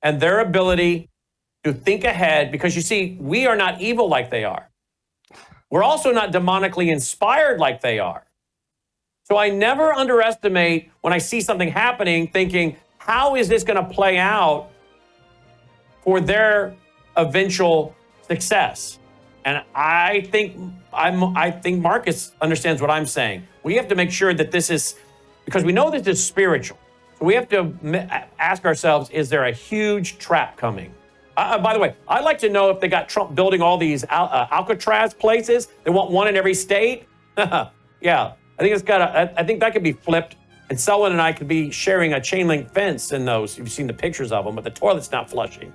and their ability to think ahead, because you see, we are not evil like they are. We're also not demonically inspired like they are. So I never underestimate when I see something happening, thinking, how is this going to play out for their eventual success? And I think Marcus understands what I'm saying. We have to make sure that this is, because we know this is spiritual. So we have to ask ourselves, is there a huge trap coming? By the way, I'd like to know if they got Trump building all these Alcatraz places. They want one in every state. Yeah, I think I think that could be flipped, and Selwyn and I could be sharing a chain link fence in those. You've seen the pictures of them, but the toilet's not flushing.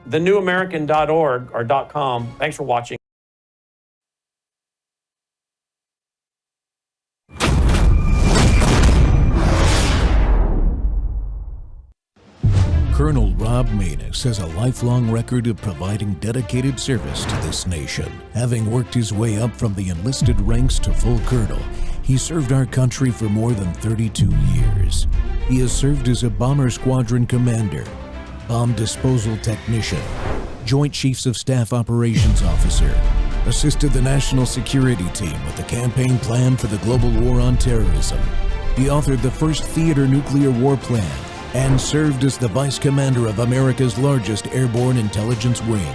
thenewamerican.org or .com. Thanks for watching. Colonel Rob Maness has a lifelong record of providing dedicated service to this nation. Having worked his way up from the enlisted ranks to full colonel, he served our country for more than 32 years. He has served as a bomber squadron commander, bomb disposal technician, Joint Chiefs of Staff Operations Officer, assisted the National Security Team with the campaign plan for the global war on terrorism. He authored the first theater nuclear war plan and served as the Vice Commander of America's largest airborne intelligence wing.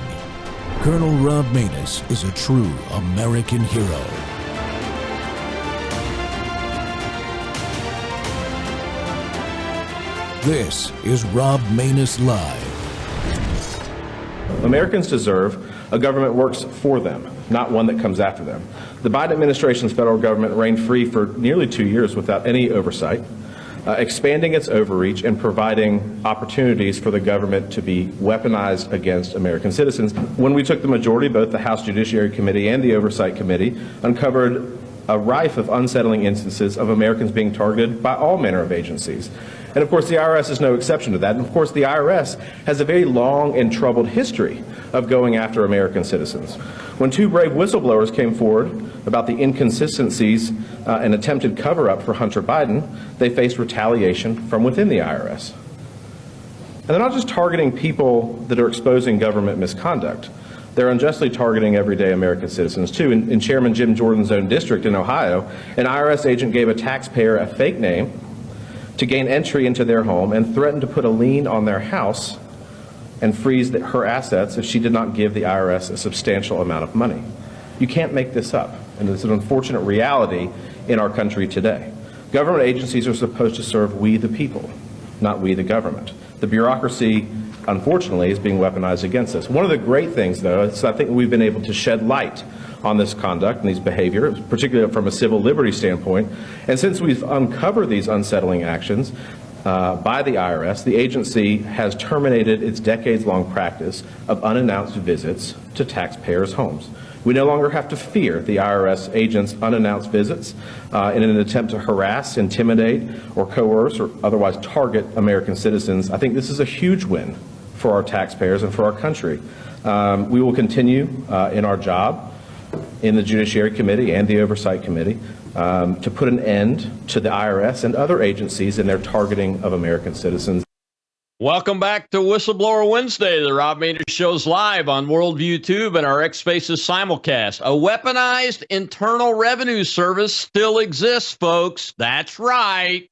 Colonel Rob Maness is a true American hero. This is Rob Maness Live. Americans deserve a government works for them, not one that comes after them. The Biden administration's federal government reigned free for nearly 2 years without any oversight, expanding its overreach and providing opportunities for the government to be weaponized against American citizens. When we took the majority, both the House Judiciary Committee and the Oversight Committee uncovered a rife of unsettling instances of Americans being targeted by all manner of agencies. And of course, the IRS is no exception to that. And of course, the IRS has a very long and troubled history of going after American citizens. When two brave whistleblowers came forward about the inconsistencies and attempted cover-up for Hunter Biden, they faced retaliation from within the IRS. And they're not just targeting people that are exposing government misconduct. They're unjustly targeting everyday American citizens, too. In Chairman Jim Jordan's own district in Ohio, an IRS agent gave a taxpayer a fake name to gain entry into their home and threatened to put a lien on their house and freeze her assets if she did not give the IRS a substantial amount of money. You can't make this up, and it's an unfortunate reality in our country today. Government agencies are supposed to serve we the people, not we the government. The bureaucracy, unfortunately, is being weaponized against us. One of the great things, though, is I think we've been able to shed light on this conduct and these behaviors, particularly from a civil liberty standpoint. And since we've uncovered these unsettling actions by the IRS, the agency has terminated its decades-long practice of unannounced visits to taxpayers' homes. We no longer have to fear the IRS agents' unannounced visits in an attempt to harass, intimidate, or coerce or otherwise target American citizens. I think this is a huge win for our taxpayers and for our country. We will continue in our job in the Judiciary Committee and the Oversight Committee to put an end to the IRS and other agencies in their targeting of American citizens. Welcome back to Whistleblower Wednesday. The Rob Maness Show's live on Worldview Tube and our X Spaces simulcast. A weaponized Internal Revenue Service still exists, folks. That's right.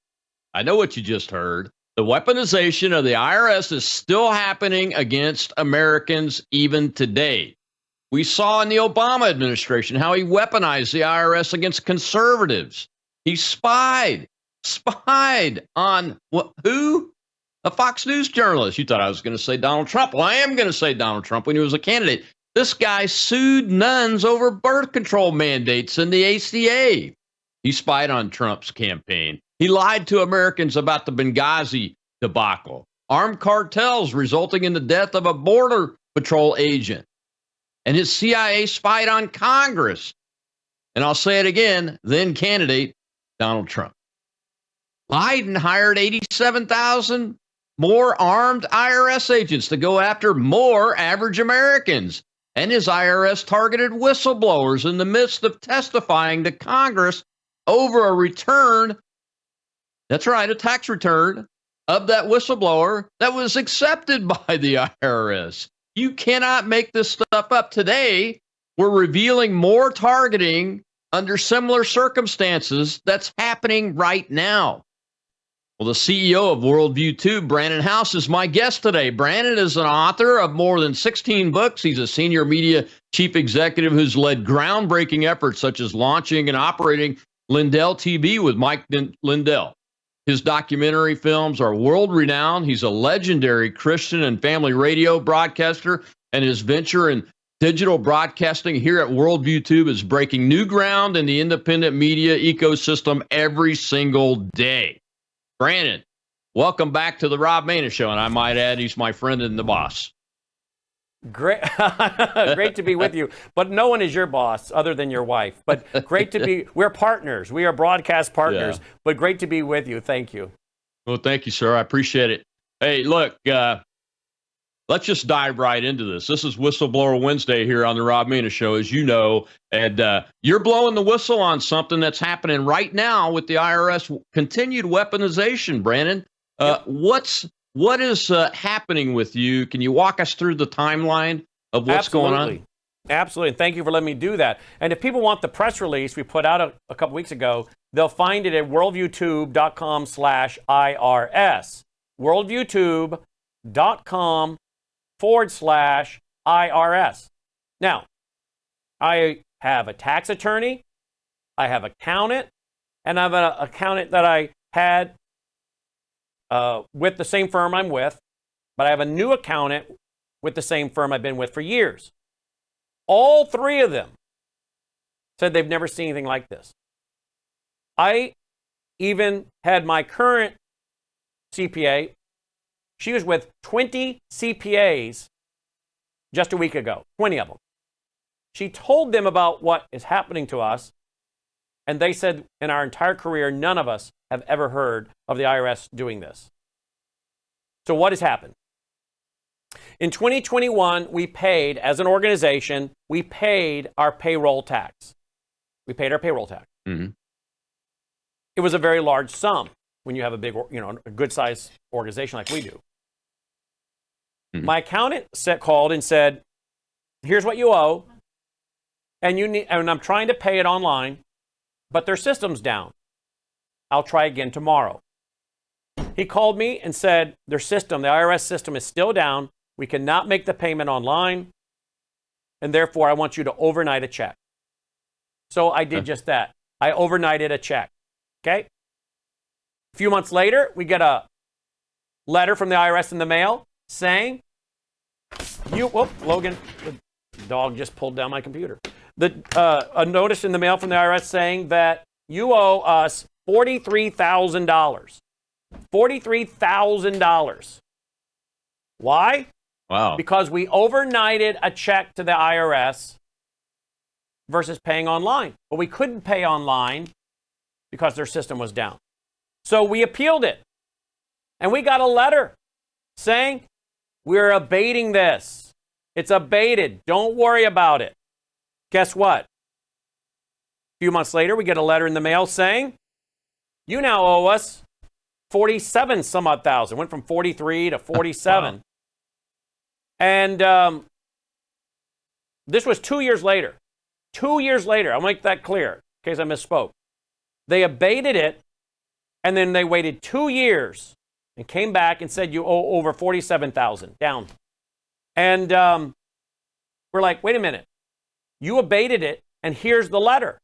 I know what you just heard. The weaponization of the IRS is still happening against Americans even today. We saw in the Obama administration how he weaponized the IRS against conservatives. He spied on who? A Fox News journalist. You thought I was going to say Donald Trump. Well, I am going to say Donald Trump when he was a candidate. This guy sued nuns over birth control mandates in the ACA. He spied on Trump's campaign. He lied to Americans about the Benghazi debacle. Armed cartels resulting in the death of a border patrol agent. And his CIA spied on Congress. And I'll say it again, then candidate Donald Trump. Biden hired 87,000 more armed IRS agents to go after more average Americans. And his IRS targeted whistleblowers in the midst of testifying to Congress over a return, that's right, a tax return, of that whistleblower that was accepted by the IRS. You cannot make this stuff up. Today, we're revealing more targeting under similar circumstances that's happening right now. Well, the CEO of Worldview Tube, Brandon House, is my guest today. Brandon is an author of more than 16 books. He's a senior media chief executive who's led groundbreaking efforts such as launching and operating Lindell TV with Mike Lindell. His documentary films are world-renowned. He's a legendary Christian and family radio broadcaster, and his venture in digital broadcasting here at Worldview Tube is breaking new ground in the independent media ecosystem every single day. Brandon, welcome back to the Rob Maness Show, and I might add, he's my friend and the boss. Great, great to be with you. But no one is your boss other than your wife. But great to be. We're partners. We are broadcast partners. Yeah. But great to be with you. Thank you. Well, thank you, sir. I appreciate it. Hey, look, let's just dive right into this. This is Whistleblower Wednesday here on the Rob Maness Show, as you know, and you're blowing the whistle on something that's happening right now with the IRS continued weaponization. Brandon, yep. What is happening with you? Can you walk us through the timeline of what's going on? Absolutely. And thank you for letting me do that. And if people want the press release we put out a couple weeks ago, they'll find it at worldviewtube.com/IRS. worldviewtube.com/IRS. Now, I have a tax attorney, I have an accountant, and I have an accountant that I had with the same firm I'm with, but I have a new accountant with the same firm I've been with for years. All three of them said they've never seen anything like this. I even had my current CPA. She was with 20 CPAs just a week ago, 20 of them. She told them about what is happening to us, and they said in our entire career, none of us have ever heard of the IRS doing this. So what has happened? In 2021, we paid, as an organization, we paid our payroll tax. We paid our payroll tax. Mm-hmm. It was a very large sum when you have a big, a good-sized organization like we do. Mm-hmm. My accountant called and said, here's what you owe, and I'm trying to pay it online, but their system's down. I'll try again tomorrow. He called me and said, the IRS system is still down. We cannot make the payment online, and therefore I want you to overnight a check. So I did just that. I overnighted a check, okay? A few months later, we get a letter from the IRS in the mail saying, Logan, the dog just pulled down my computer. A notice in the mail from the IRS saying that you owe us $43,000. $43,000. Why? Wow. Because we overnighted a check to the IRS versus paying online. But we couldn't pay online because their system was down. So we appealed it. And we got a letter saying, we're abating this. It's abated. Don't worry about it. Guess what? A few months later, we get a letter in the mail saying, you now owe us 47 some odd thousand. Went from 43 to 47. Wow. And this was 2 years later. 2 years later, I'll make that clear in case I misspoke. They abated it, and then they waited 2 years and came back and said you owe over 47,000 down. And we're like, wait a minute. You abated it, and here's the letter.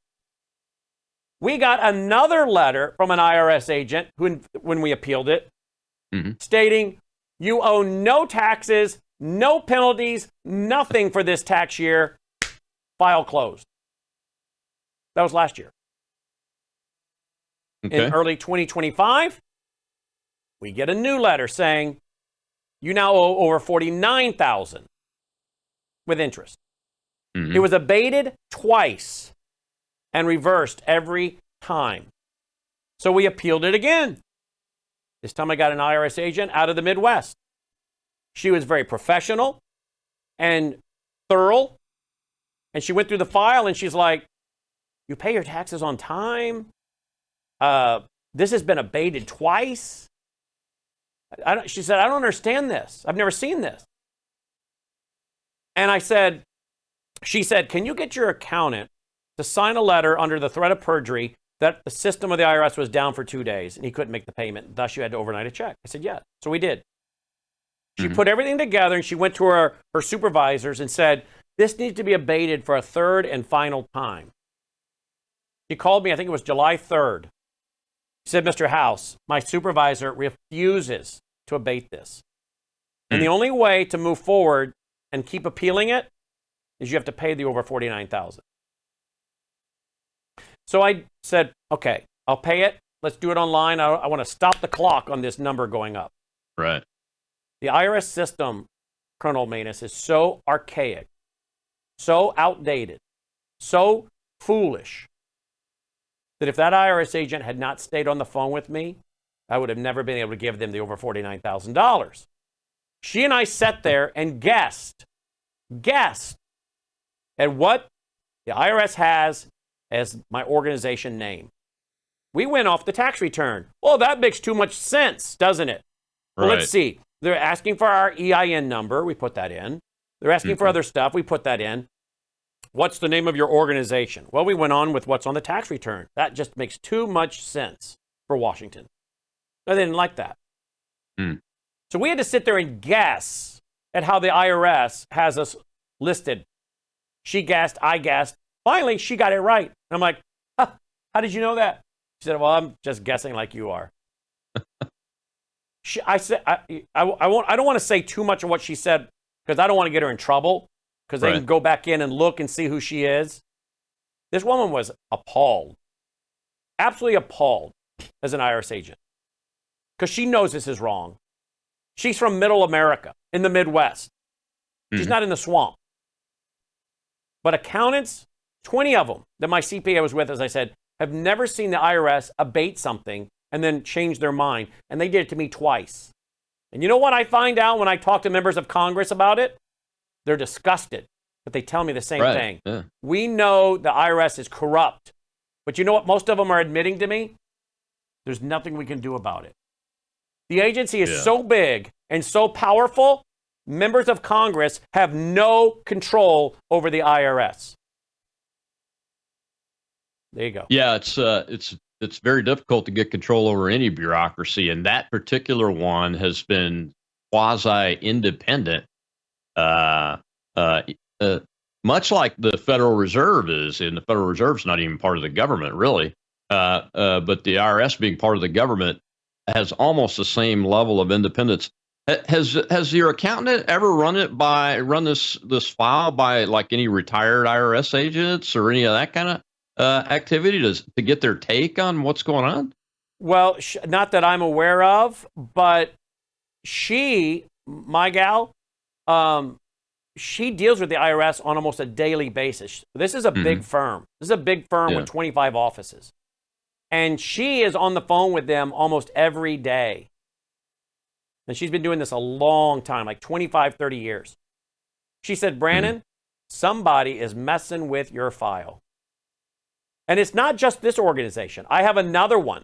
We got another letter from an IRS agent when we appealed it, stating you owe no taxes, no penalties, nothing for this tax year. File closed. That was last year. Okay. In early 2025, we get a new letter saying you now owe over 49,000 with interest. Mm-hmm. It was abated twice and reversed every time. So we appealed it again. This time I got an IRS agent out of the Midwest. She was very professional and thorough. And she went through the file and she's like, you pay your taxes on time? This has been abated twice. She said, I don't understand this. I've never seen this. And she said, can you get your accountant to sign a letter under the threat of perjury that the system of the IRS was down for 2 days and he couldn't make the payment. Thus, you had to overnight a check. I said, yeah. So we did. She put everything together and she went to her supervisors and said, this needs to be abated for a third and final time. She called me, I think it was July 3rd. She said, Mr. House, my supervisor refuses to abate this. And the only way to move forward and keep appealing it is you have to pay the over $49,000. So I said, okay, I'll pay it. Let's do it online. I want to stop the clock on this number going up. Right. The IRS system, Colonel Maness, is so archaic, so outdated, so foolish, that if that IRS agent had not stayed on the phone with me, I would have never been able to give them the over $49,000. She and I sat there and guessed at what the IRS has as my organization name. We went off the tax return. Well, that makes too much sense, doesn't it? Well, let's see. They're asking for our EIN number. We put that in. They're asking for other stuff. We put that in. What's the name of your organization? Well, we went on with what's on the tax return. That just makes too much sense for Washington. No, they didn't like that. So we had to sit there and guess at how the IRS has us listed. She guessed, I guessed. Finally, she got it right. And I'm like, how did you know that? She said, well, I'm just guessing like you are. I said, I don't want to say too much of what she said because I don't want to get her in trouble because they can go back in and look and see who she is. This woman was appalled, absolutely appalled as an IRS agent because she knows this is wrong. She's from middle America in the Midwest. She's not in the swamp. But accountants, 20 of them that my CPA was with, as I said, have never seen the IRS abate something and then change their mind. And they did it to me twice. And you know what I find out when I talk to members of Congress about it? They're disgusted, but they tell me the same thing. Yeah. We know the IRS is corrupt, but you know what most of them are admitting to me? There's nothing we can do about it. The agency is so big and so powerful, members of Congress have no control over the IRS. There you go. Yeah, it's very difficult to get control over any bureaucracy, and that particular one has been quasi-independent, much like the Federal Reserve is, and the Federal Reserve's not even part of the government, really. But the IRS being part of the government has almost the same level of independence. Has your accountant ever run this file by like any retired IRS agents or any of that kind of activity to get their take on what's going on? Well, not that I'm aware of, but my gal, she deals with the IRS on almost a daily basis. This is a big firm. This is a big firm with 25 offices. And she is on the phone with them almost every day. And she's been doing this a long time, like 25, 30 years. She said, Brandon, somebody is messing with your file. And it's not just this organization. I have another one.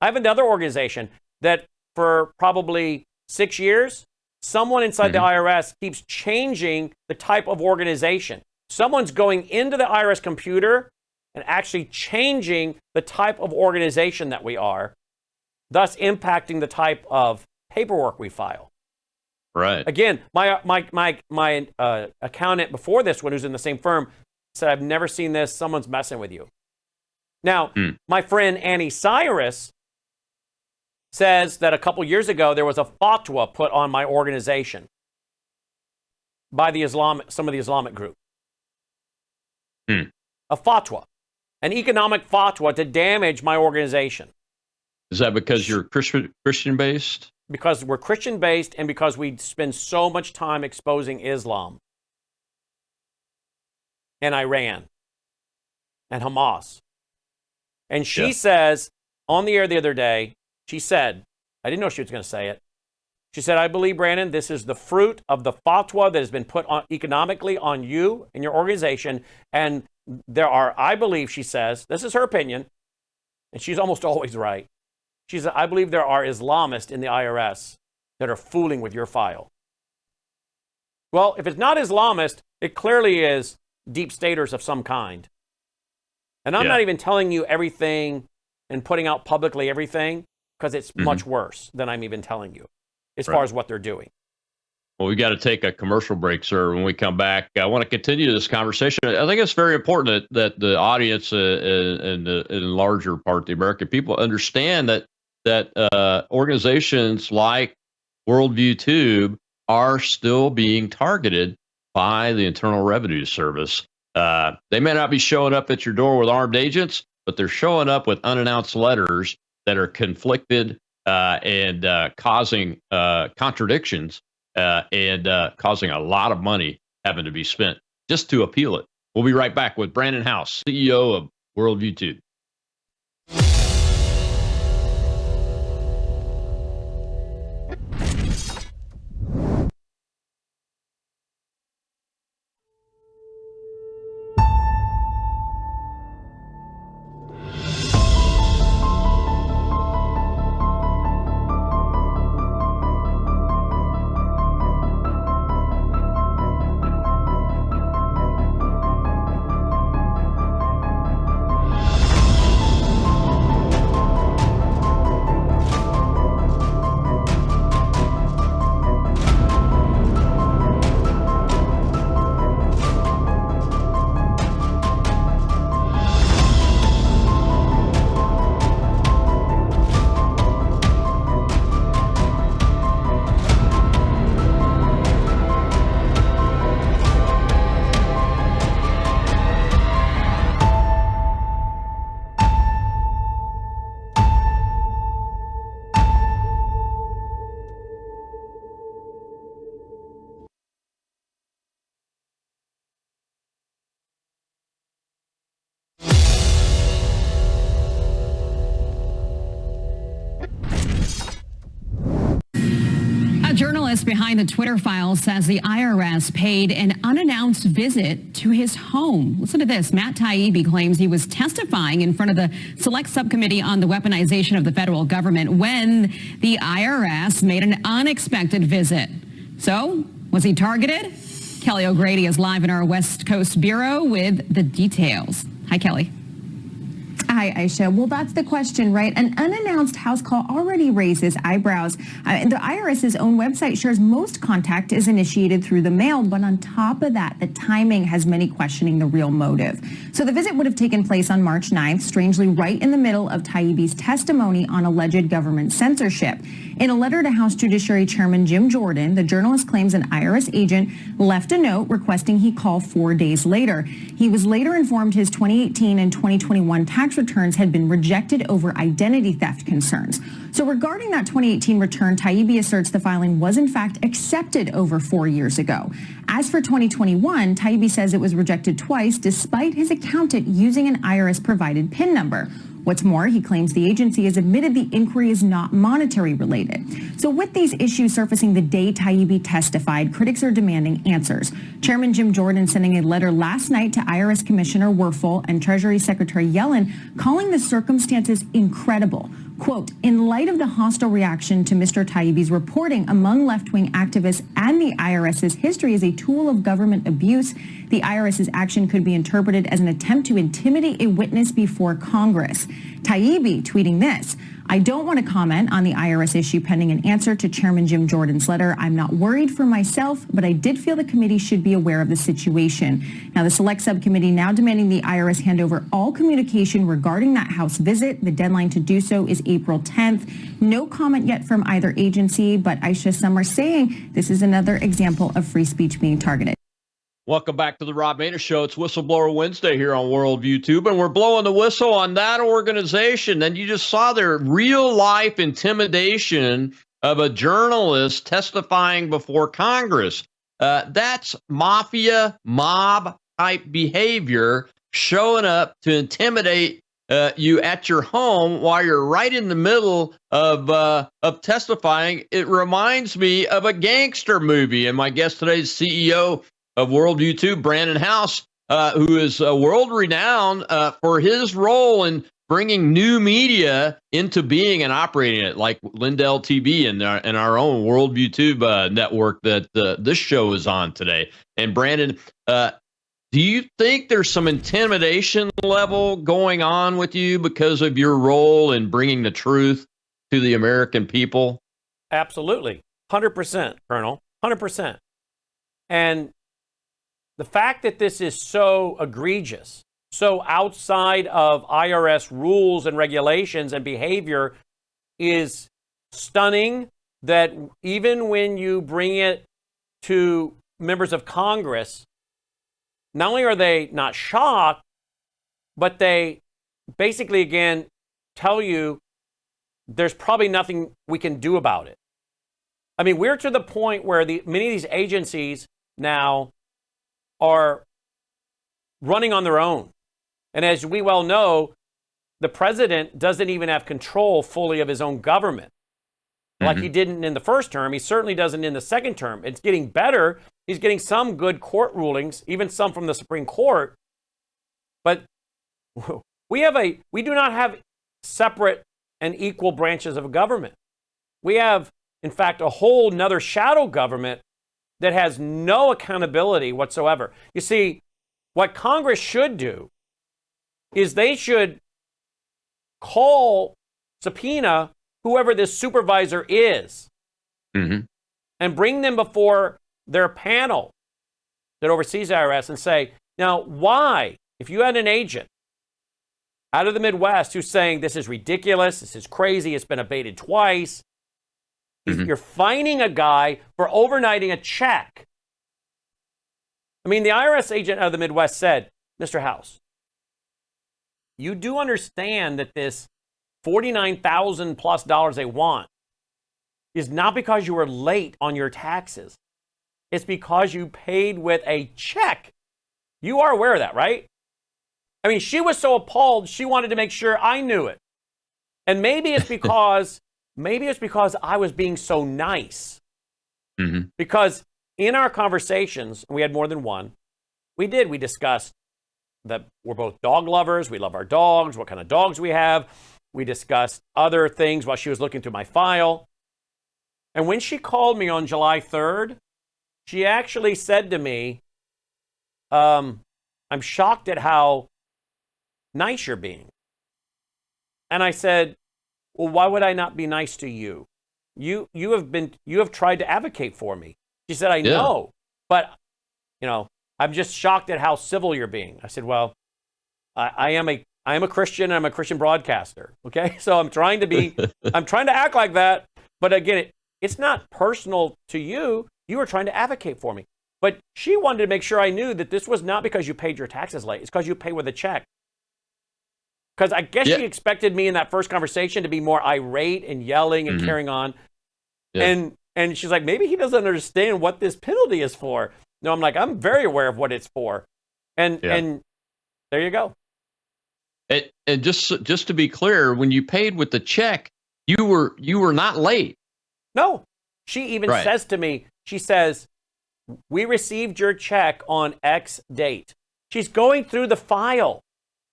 I have another organization that for probably 6 years, someone inside the IRS keeps changing the type of organization. Someone's going into the IRS computer and actually changing the type of organization that we are, thus impacting the type of paperwork we file. Right. Again, my accountant before this one, who's in the same firm, said, I've never seen this. Someone's messing with you. Now, my friend Annie Cyrus says that a couple years ago, there was a fatwa put on my organization by some of the Islamic group. A fatwa, an economic fatwa to damage my organization. Is that because you're Christian-based? Because we're Christian-based and because we spend so much time exposing Islam and Iran and Hamas. And she says on the air the other day, she said, I didn't know she was going to say it. She said, I believe, Brandon, this is the fruit of the fatwa that has been put on economically on you and your organization. And there are, I believe, she says, this is her opinion, and she's almost always right. She said, I believe there are Islamists in the IRS that are fooling with your file. Well, if it's not Islamist, it clearly is deep staters of some kind. And I'm not even telling you everything and putting out publicly everything, because it's much worse than I'm even telling you as far as what they're doing. Well, we got to take a commercial break, sir. When we come back, I want to continue this conversation. I think it's very important that the audience and the larger part of the American people understand that organizations like Worldview Tube are still being targeted by the Internal Revenue Service. They may not be showing up at your door with armed agents, but they're showing up with unannounced letters that are conflicted and causing contradictions and causing a lot of money having to be spent just to appeal it. We'll be right back with Brandon House, CEO of Worldview Tube. Journalist behind the Twitter files says the IRS paid an unannounced visit to his home. Listen to this. Matt Taibbi claims he was testifying in front of the Select Subcommittee on the Weaponization of the Federal Government when the IRS made an unexpected visit. So, was he targeted? Kelly O'Grady is live in our West Coast Bureau with the details. Hi, Kelly. Hi, Aisha. Well, that's the question, right? An unannounced house call already raises eyebrows. The IRS's own website shares most contact is initiated through the mail, but on top of that, the timing has many questioning the real motive. So the visit would have taken place on March 9th, strangely right in the middle of Taibbi's testimony on alleged government censorship. In a letter to House Judiciary Chairman Jim Jordan, the journalist claims an IRS agent left a note requesting he call 4 days later. He was later informed his 2018 and 2021 tax returns had been rejected over identity theft concerns. So regarding that 2018 return, Taibbi asserts the filing was in fact accepted over 4 years ago. As for 2021, Taibbi says it was rejected twice despite his accountant using an IRS-provided PIN number. What's more, he claims the agency has admitted the inquiry is not monetary related. So with these issues surfacing the day Taibbi testified, critics are demanding answers. Chairman Jim Jordan sending a letter last night to IRS Commissioner Werfel and Treasury Secretary Yellen calling the circumstances incredible. Quote, in light of the hostile reaction to Mr. Taibbi's reporting among left-wing activists and the IRS's history as a tool of government abuse, the IRS's action could be interpreted as an attempt to intimidate a witness before Congress. Taibbi tweeting this, I don't want to comment on the IRS issue pending an answer to Chairman Jim Jordan's letter. I'm not worried for myself, but I did feel the committee should be aware of the situation. Now, the Select Subcommittee now demanding the IRS hand over all communication regarding that House visit. The deadline to do so is April 10th. No comment yet from either agency, but Aisha, some are saying this is another example of free speech being targeted. Welcome back to the Rob Maness Show. It's Whistleblower Wednesday here on Worldview Tube, and we're blowing the whistle on that organization. And you just saw their real-life intimidation of a journalist testifying before Congress. That's mafia, mob-type behavior showing up to intimidate you at your home while you're right in the middle of testifying. It reminds me of a gangster movie, and my guest today is CEO of Worldview Tube, Brandon House, who is world-renowned for his role in bringing new media into being and operating it, like Lindell TV and our own Worldview Tube network that this show is on today. And Brandon, do you think there's some intimidation level going on with you because of your role in bringing the truth to the American people? Absolutely. 100%, Colonel. 100%. And the fact that this is so egregious, so outside of IRS rules and regulations and behavior is stunning, that even when you bring it to members of Congress, not only are they not shocked, but they basically, again, tell you there's probably nothing we can do about it. I mean, we're to the point where many of these agencies now are running on their own. And as we well know, the president doesn't even have control fully of his own government. Like he didn't in the first term, he certainly doesn't in the second term. It's getting better. He's getting some good court rulings, even some from the Supreme Court. But we do not have separate and equal branches of government. We have, in fact, a whole nother shadow government that has no accountability whatsoever. You see, what Congress should do is they should subpoena whoever this supervisor is and bring them before their panel that oversees IRS and say, now, why, if you had an agent out of the Midwest who's saying this is ridiculous, this is crazy, it's been abated twice, you're fining a guy for overnighting a check. I mean, the IRS agent out of the Midwest said, Mr. House, you do understand that this $49,000 plus they want is not because you were late on your taxes. It's because you paid with a check. You are aware of that, right? I mean, she was so appalled, she wanted to make sure I knew it. And maybe it's because I was being so nice. Because in our conversations, and we had more than one, we discussed that we're both dog lovers. We love our dogs, what kind of dogs we have. We discussed other things while she was looking through my file. And when she called me on July 3rd, she actually said to me, I'm shocked at how nice you're being. And I said, well, why would I not be nice to you? You have tried to advocate for me. She said, I know, but I'm just shocked at how civil you're being. I said, well, I am a Christian, and I'm a Christian broadcaster. Okay. So I'm trying to act like that. But again, it's not personal to you. You were trying to advocate for me. But she wanted to make sure I knew that this was not because you paid your taxes late. It's because you pay with a check. Because I guess she expected me in that first conversation to be more irate and yelling and carrying on. Yeah. And she's like, maybe he doesn't understand what this penalty is for. No, I'm like, I'm very aware of what it's for. And there you go. And just to be clear, when you paid with the check, you were not late. No. She even says to me, she says, we received your check on X date. She's going through the file.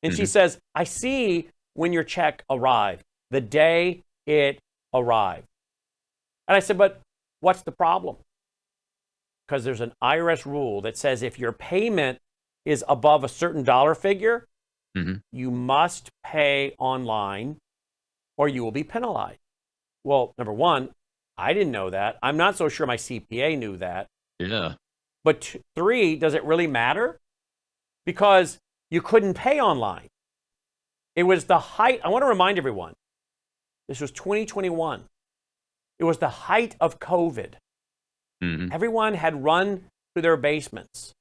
And she says, I see when your check arrived, the day it arrived. And I said, but what's the problem? Because there's an IRS rule that says if your payment is above a certain dollar figure, you must pay online or you will be penalized. Well, number one, I didn't know that. I'm not so sure my CPA knew that. Yeah. But three, does it really matter? Because you couldn't pay online. It was the height. I want to remind everyone, this was 2021. It was the height of COVID. Everyone had run to their basements.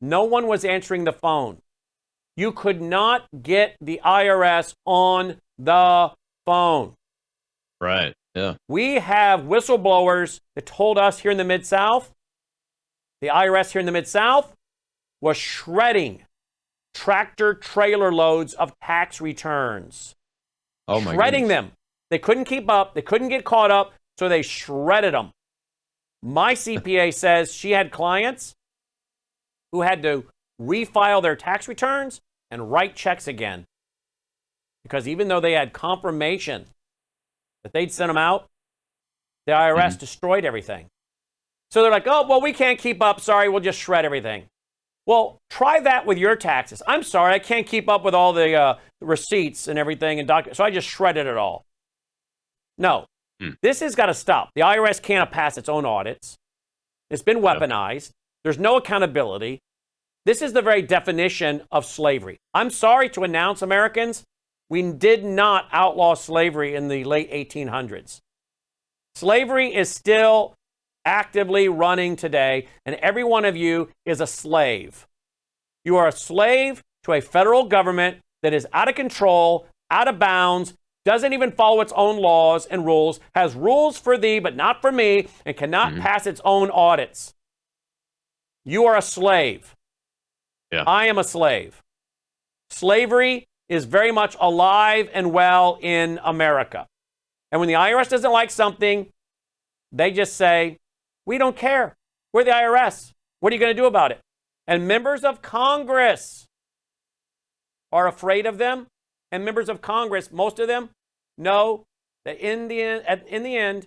No one was answering the phone. You could not get the IRS on the phone. Right, yeah. We have whistleblowers that told us here in the Mid-South, the IRS here in the Mid-South was shredding tractor trailer loads of tax returns. Oh my shredding goodness. them. They couldn't keep up. They couldn't get caught up, so they shredded them. My CPA says she had clients who had to refile their tax returns and write checks again. because even though they had confirmation that they'd sent them out, the IRS destroyed everything. So they're like, oh, well, we can't keep up. Sorry, we'll just shred everything. Well, try that with your taxes. I'm sorry, I can't keep up with all the receipts and everything and documents, so I just shredded it all. No, this has got to stop. The IRS can't pass its own audits. It's been weaponized. There's no accountability. This is the very definition of slavery. I'm sorry to announce, Americans, we did not outlaw slavery in the late 1800s. Slavery is still actively running today, and every one of you is a slave. You are a slave to a federal government that is out of control, out of bounds, doesn't even follow its own laws and rules, has rules for thee but not for me, and cannot pass its own audits. You are a slave. Yeah. I am a slave. Slavery is very much alive and well in America. And when the IRS doesn't like something, they just say, we don't care. We're the IRS. What are you going to do about it? And members of Congress are afraid of them. And members of Congress, most of them, know that in the end,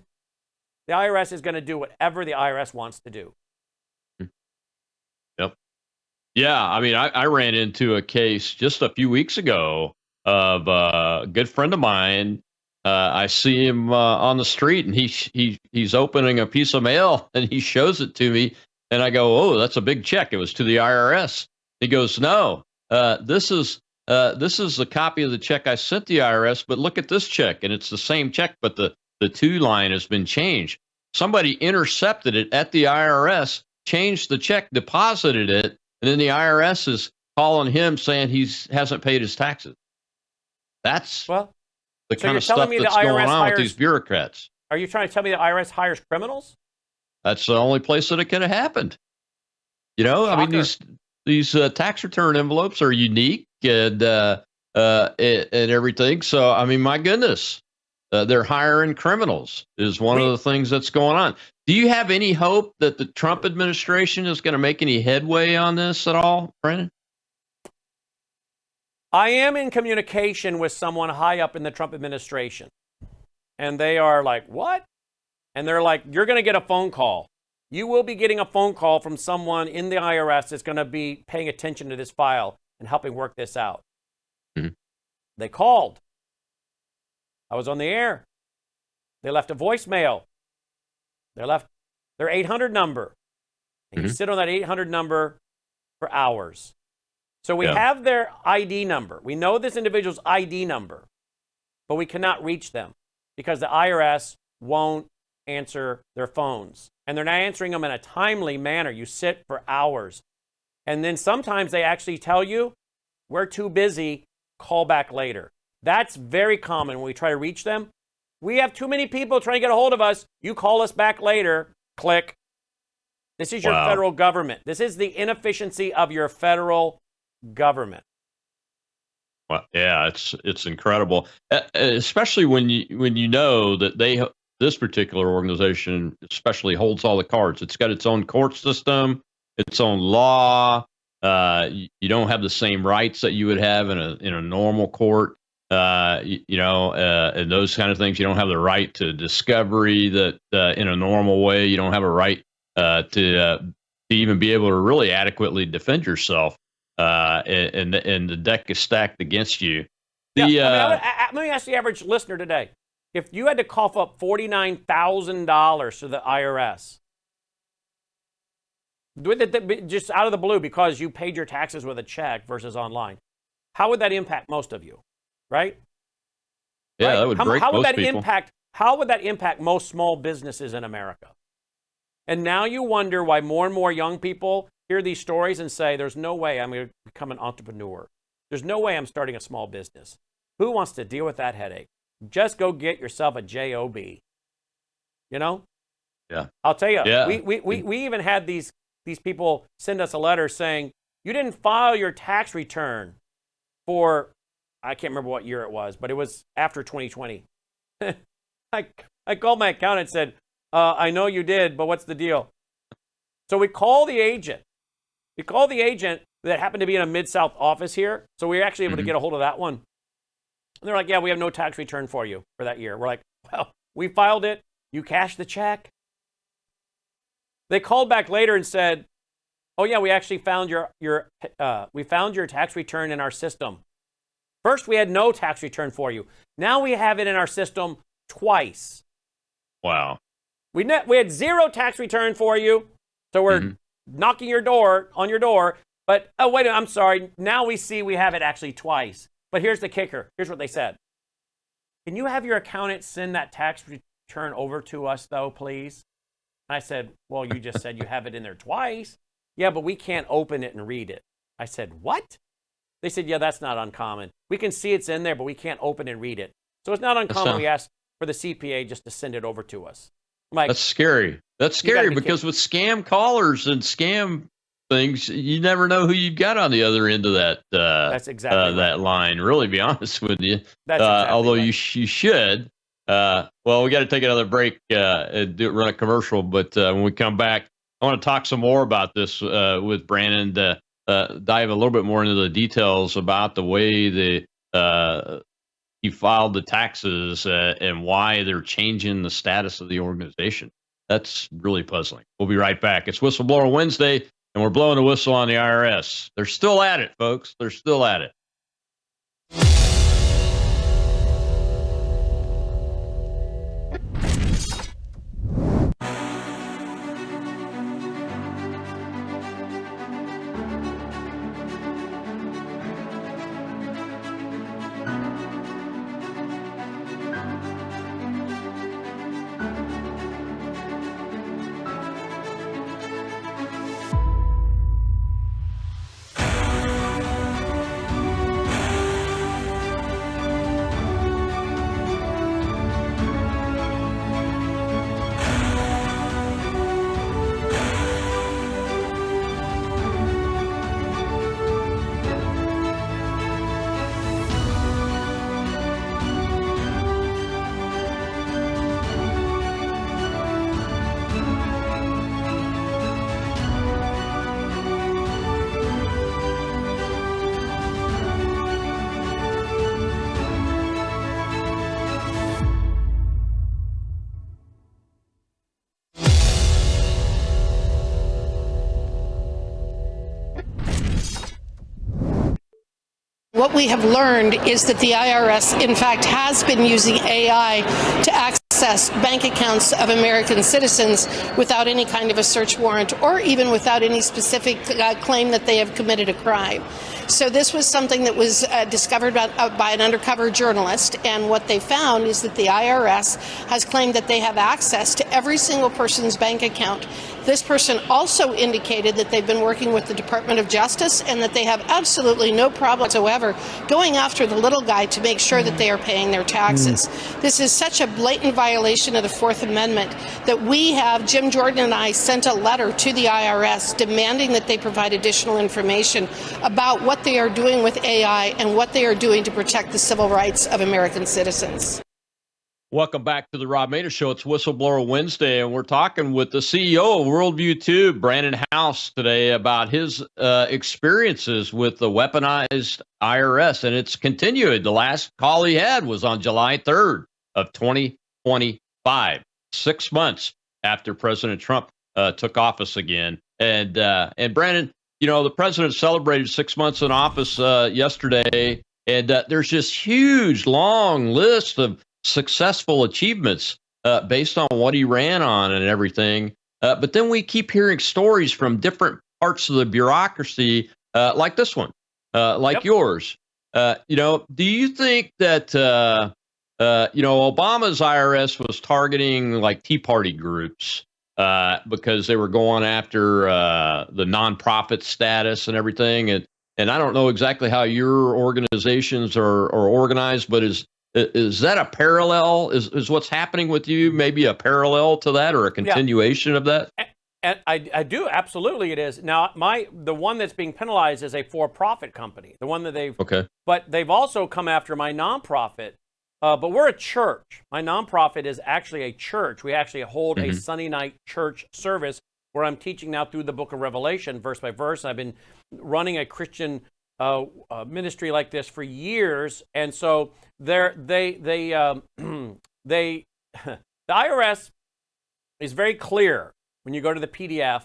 the IRS is going to do whatever the IRS wants to do. Yep. Yeah, I mean, I ran into a case just a few weeks ago of a good friend of mine. I see him on the street, and he's opening a piece of mail, and he shows it to me, and I go, "Oh, that's a big check. It was to the IRS." He goes, "No, this is a copy of the check I sent the IRS, but look at this check, and it's the same check, but the to line has been changed. Somebody intercepted it at the IRS, changed the check, deposited it, and then the IRS is calling him saying he hasn't paid his taxes." That's the kind of stuff that's going on with these bureaucrats. Are you trying to tell me the IRS hires criminals? That's the only place that it could have happened. You know, Shocker. I mean, these tax return envelopes are unique and everything. So, I mean, my goodness, they're hiring criminals is one of the things that's going on. Do you have any hope that the Trump administration is going to make any headway on this at all, Brandon? I am in communication with someone high up in the Trump administration. And they are like, what? And they're like, you're going to get a phone call. You will be getting a phone call from someone in the IRS that's going to be paying attention to this file and helping work this out. They called. I was on the air. They left a voicemail. They left their 800 number. And you sit on that 800 number for hours. So we have their ID number. We know this individual's ID number, but we cannot reach them because the IRS won't answer their phones. And they're not answering them in a timely manner. You sit for hours. And then sometimes they actually tell you, we're too busy, call back later. That's very common when we try to reach them. We have too many people trying to get a hold of us. You call us back later. Click. This is your federal government. This is the inefficiency of your federal government. Well, yeah, it's incredible, especially when you know that this particular organization especially holds all the cards. It's got its own court system, its own law. You don't have the same rights that you would have in a normal court. And those kind of things. You don't have the right to discovery that in a normal way. You don't have a right to even be able to really adequately defend yourself. And the deck is stacked against you. Let me ask the average listener today. If you had to cough up $49,000 to the IRS, just out of the blue because you paid your taxes with a check versus online, how would that impact most of you? Right? Yeah, that would break most people. How would that impact most small businesses in America? And now you wonder why more and more young people hear these stories and say, there's no way I'm going to become an entrepreneur. There's no way I'm starting a small business. Who wants to deal with that headache? Just go get yourself a job. You know? Yeah. I'll tell you, yeah. we even had these people send us a letter saying, you didn't file your tax return for, I can't remember what year it was, but it was after 2020. I called my accountant and said, I know you did, but what's the deal? So we call the agent. We call the agent that happened to be in a Mid-South office here. So we were actually able to get a hold of that one. And they're like, yeah, we have no tax return for you for that year. We're like, well, we filed it. You cashed the check. They called back later and said, oh yeah, we actually found we found your tax return in our system. First, we had no tax return for you. Now we have it in our system twice. Wow. We had zero tax return for you, so we're knocking on your door. But oh wait, I'm sorry. Now we see we have it actually twice. But here's the kicker. Here's what they said. Can you have your accountant send that tax return over to us, though, please? And I said, well, you just said you have it in there twice. Yeah, but we can't open it and read it. I said, what? They said, yeah, that's not uncommon. We can see it's in there, but we can't open and read it. So it's not uncommon. We asked for the CPA just to send it over to us. I'm like, that's scary. That's scary because with scam callers and scam things, you never know who you've got on the other end of that. That's exactly right. That line. Really, be honest with you. That's exactly although right. you should. Well, we got to take another break and run a commercial. But when we come back, I want to talk some more about this with Brandon. Dive a little bit more into the details about the way he filed the taxes and why they're changing the status of the organization. That's really puzzling. We'll be right back. It's Whistleblower Wednesday, and we're blowing the whistle on the IRS. They're still at it, folks. They're still at it. What we have learned is that the IRS, in fact, has been using AI to access bank accounts of American citizens without any kind of a search warrant or even without any specific claim that they have committed a crime. So this was something that was discovered by an undercover journalist, and what they found is that the IRS has claimed that they have access to every single person's bank account. This person also indicated that they've been working with the Department of Justice and that they have absolutely no problem whatsoever going after the little guy to make sure that they are paying their taxes. This is such a blatant violation of the Fourth Amendment that Jim Jordan and I sent a letter to the IRS demanding that they provide additional information about what they are doing with AI and what they are doing to protect the civil rights of American citizens. Welcome back to the Rob Maness Show. It's Whistleblower Wednesday, and we're talking with the CEO of Worldview 2, Brandon House, today about his experiences with the weaponized IRS, and it's continued. The last call he had was on July 3rd of 2025, 6 months after President Trump took office again. And Brandon, you know, the president celebrated 6 months in office yesterday, and there's this huge, long list of successful achievements based on what he ran on and everything. But then we keep hearing stories from different parts of the bureaucracy, like this one, like yours. Do you think that, Obama's IRS was targeting like Tea Party groups because they were going after the nonprofit status and everything? And I don't know exactly how your organizations are organized, but is that a parallel? Is what's happening with you maybe a parallel to that or a continuation of that? And I do, absolutely it is. Now, the one that's being penalized is a for-profit company, the one that but they've also come after my nonprofit. But we're a church. My nonprofit is actually a church. We actually hold a Sunday night church service where I'm teaching now through the book of Revelation, verse by verse. I've been running a Christian ministry like this for years, and so the IRS is very clear when you go to the PDF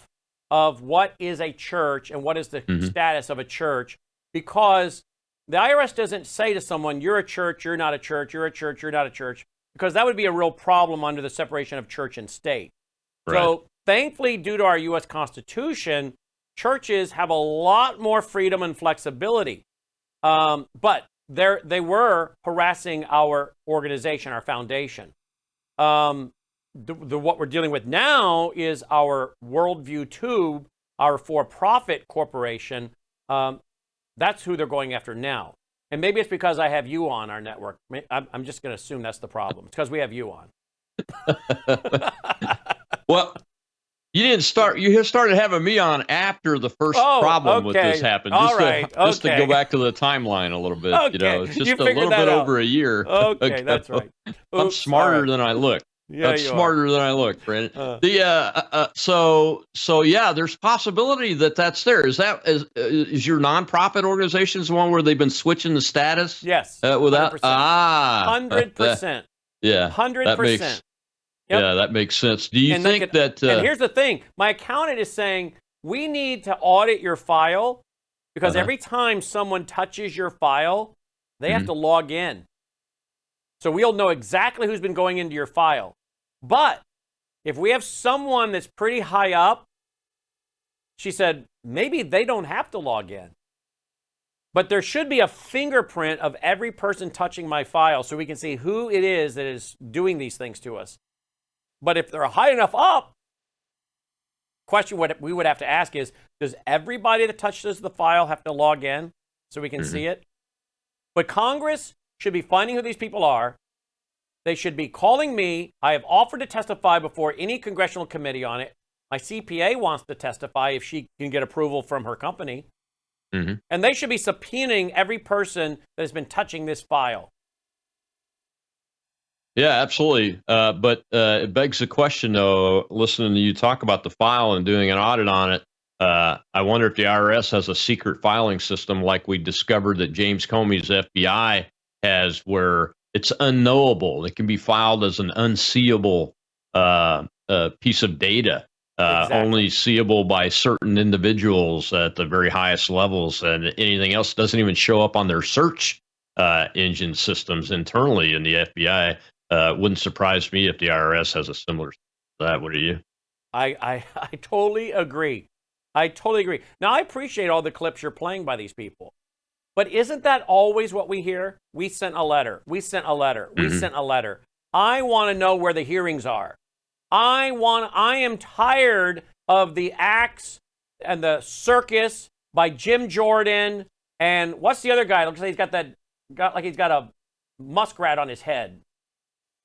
of what is a church and what is the status of a church, because the IRS doesn't say to someone, you're a church, you're not a church, you're a church, you're not a church, because that would be a real problem under the separation of church and state. Right. So thankfully, due to our U.S. Constitution, churches have a lot more freedom and flexibility. But they were harassing our organization, our foundation. What we're dealing with now is our Worldview Tube, our for-profit corporation. That's who they're going after now. And maybe it's because I have you on our network. I'm just going to assume that's the problem. It's because we have you on. Well, you didn't start. You started having me on after the first problem with this happened. Just to go back to the timeline a little bit. Okay. You know, it's just a little bit over a year. Okay, ago. that's right. Oops, I'm smarter than I look. Yeah, I'm smarter than I look, Brandon. So yeah, there's possibility that's there. Is your nonprofit organizations the one where they've been switching the status? Yes. Without 100%. Yeah. 100%. Yeah, that makes sense. Do you think that? And here's the thing: my accountant is saying we need to audit your file because every time someone touches your file, they have to log in. So we'll know exactly who's been going into your file. But if we have someone that's pretty high up, she said, maybe they don't have to log in. But there should be a fingerprint of every person touching my file so we can see who it is that is doing these things to us. But if they're high enough up, question what we would have to ask is, does everybody that touches the file have to log in so we can see it? But Congress should be finding who these people are. They should be calling me. I have offered to testify before any congressional committee on it. My CPA wants to testify if she can get approval from her company. And they should be subpoenaing every person that has been touching this file. Yeah, absolutely. But it begs the question, though, listening to you talk about the file and doing an audit on it, I wonder if the IRS has a secret filing system like we discovered that James Comey's FBI has, where it's unknowable. It can be filed as an unseeable piece of data, only seeable by certain individuals at the very highest levels, and anything else doesn't even show up on their search engine systems internally in the FBI. Wouldn't surprise me if the IRS has a similar to that. What do you? I totally agree. I totally agree. Now, I appreciate all the clips you're playing by these people. But isn't that always what we hear? We sent a letter. We sent a letter. We sent a letter. I want to know where the hearings are. I am tired of the acts and the circus by Jim Jordan and what's the other guy? Looks like he's got a muskrat on his head.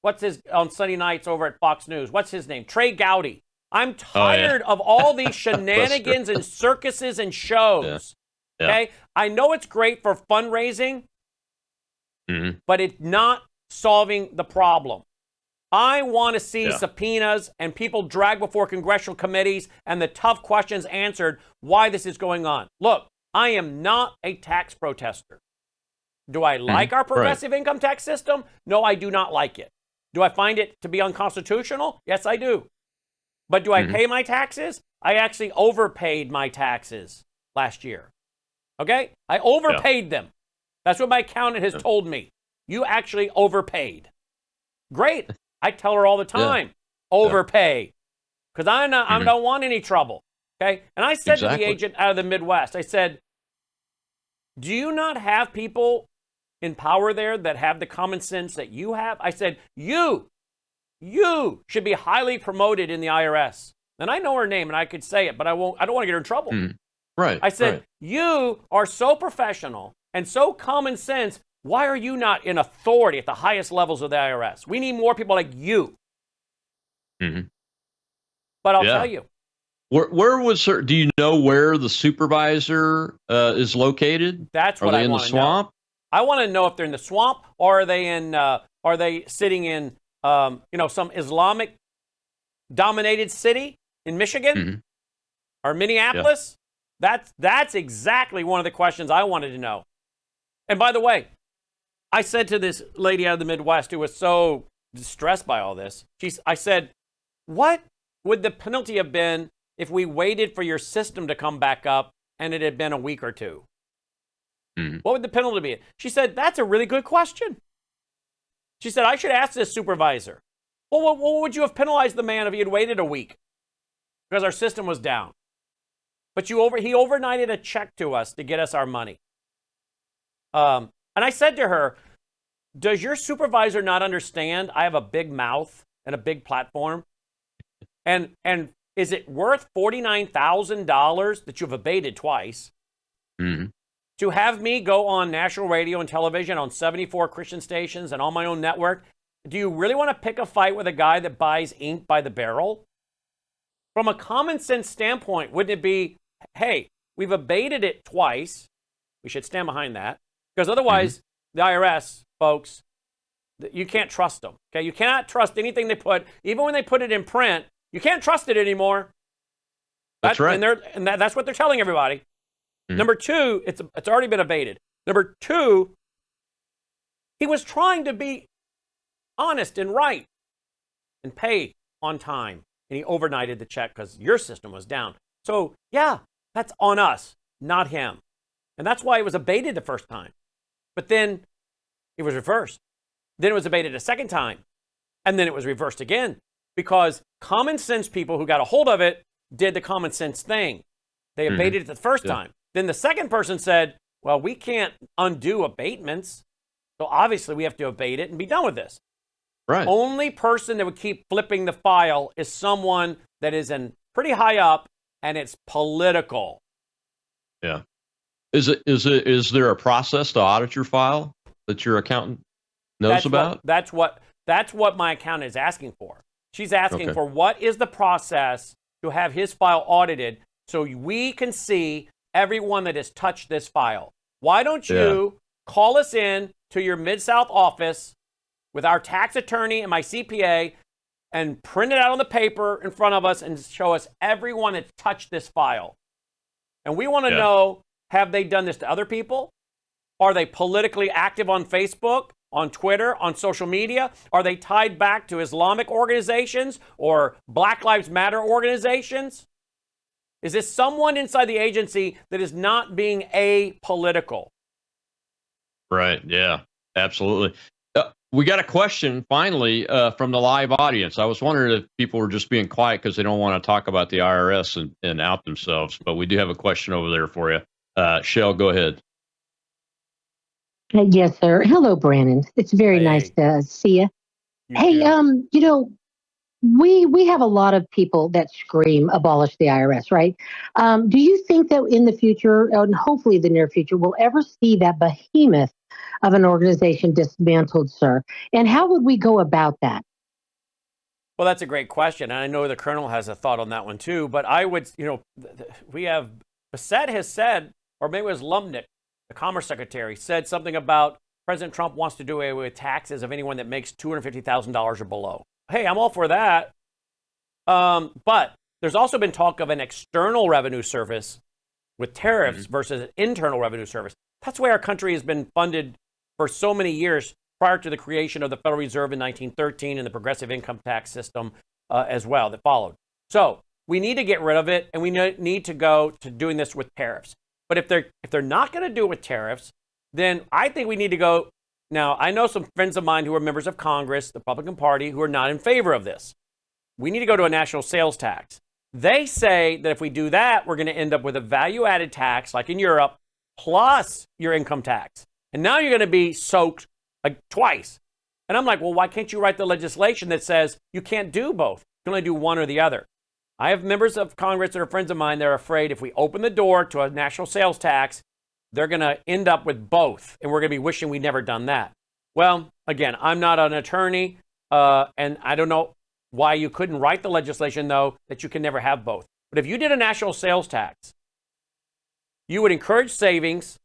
What's his on Sunday nights over at Fox News? What's his name? Trey Gowdy. I'm tired of all these shenanigans and circuses and shows. Okay? I know it's great for fundraising, but it's not solving the problem. I want to see subpoenas and people dragged before congressional committees and the tough questions answered why this is going on. Look, I am not a tax protester. Do I like our progressive income tax system? No, I do not like it. Do I find it to be unconstitutional? Yes, I do. But do I pay my taxes? I actually overpaid my taxes last year. Okay? I overpaid them. That's what my accountant has told me. You actually overpaid. Great. I tell her all the time, overpay. Because I don't want any trouble. Okay? And I said to the agent out of the Midwest, I said, do you not have people in power there that have the common sense that you have? I said, you should be highly promoted in the IRS. And I know her name and I could say it, but I don't want to get her in trouble. Right. I said, you are so professional and so common sense. Why are you not in authority at the highest levels of the IRS? We need more people like you. But I'll tell you. Where was her? Do you know where the supervisor is located? That's what I want to know. Are they in the swamp? I want to know if they're in the swamp or are they sitting in some Islamic dominated city in Michigan or Minneapolis That's exactly one of the questions I wanted to know. And by the way, I said to this lady out of the Midwest who was so distressed by all this, I said, what would the penalty have been if we waited for your system to come back up and it had been a week or two? What would the penalty be? She said, that's a really good question. She said, I should ask this supervisor. Well, what would you have penalized the man if he had waited a week? Because our system was down. But he overnighted a check to us to get us our money. And I said to her, does your supervisor not understand I have a big mouth and a big platform? And is it worth $49,000 that you've evaded twice to have me go on national radio and television on 74 Christian stations and on my own network? Do you really want to pick a fight with a guy that buys ink by the barrel? From a common sense standpoint, wouldn't it be, hey, we've evaded it twice. We should stand behind that. Because otherwise, the IRS, folks, you can't trust them. Okay, you cannot trust anything they put, even when they put it in print. You can't trust it anymore. That's right. And that's what they're telling everybody. Number two, it's already been evaded. Number two, he was trying to be honest and right and pay on time. And he overnighted the check because your system was down. So, yeah, that's on us, not him. And that's why it was abated the first time. But then it was reversed. Then it was abated a second time. And then it was reversed again because common sense people who got a hold of it did the common sense thing. They abated it the first time. Then the second person said, well, we can't undo abatements. So obviously we have to abate it and be done with this. Right. Only person that would keep flipping the file is someone that is in pretty high up and it's political. Yeah. Is there a process to audit your file that your accountant knows about? That's what my accountant is asking for. She's asking for what is the process to have his file audited so we can see everyone that has touched this file. Why don't you call us in to your Mid-South office with our tax attorney and my CPA and print it out on the paper in front of us and show us everyone that's touched this file. And we want to know, have they done this to other people? Are they politically active on Facebook, on Twitter, on social media? Are they tied back to Islamic organizations or Black Lives Matter organizations? Is this someone inside the agency that is not being apolitical? Right. Yeah, absolutely. We got a question finally from the live audience. I was wondering if people were just being quiet because they don't want to talk about the IRS and out themselves, but we do have a question over there for you. Shell, go ahead. Yes, sir. Hello, Brandon. It's very nice to see you. We have a lot of people that scream abolish the IRS, right? Do you think that in the future, and hopefully the near future, we'll ever see that behemoth of an organization dismantled, sir? And how would we go about that? Well, that's a great question. And I know the Colonel has a thought on that one too. But I would, we have, Bassett has said, or maybe it was Lumnick, the Commerce Secretary, said something about President Trump wants to do away with taxes of anyone that makes $250,000 or below. Hey, I'm all for that. But there's also been talk of an external revenue service with tariffs versus an internal revenue service. That's why our country has been funded for so many years prior to the creation of the Federal Reserve in 1913 and the progressive income tax system as well that followed. So we need to get rid of it, and we need to go to doing this with tariffs. But if they're not going to do it with tariffs, then I think we need to go. Now, I know some friends of mine who are members of Congress, the Republican Party, who are not in favor of this. We need to go to a national sales tax. They say that if we do that, we're going to end up with a value-added tax, like in Europe, plus your income tax. And now you're going to be soaked like twice. And I'm like, well, why can't you write the legislation that says you can't do both? You can only do one or the other. I have members of Congress that are friends of mine that are afraid if we open the door to a national sales tax, they're going to end up with both, and we're going to be wishing we'd never done that. Well, again, I'm not an attorney, and I don't know why you couldn't write the legislation, though, that you can never have both. But if you did a national sales tax, you would encourage savings,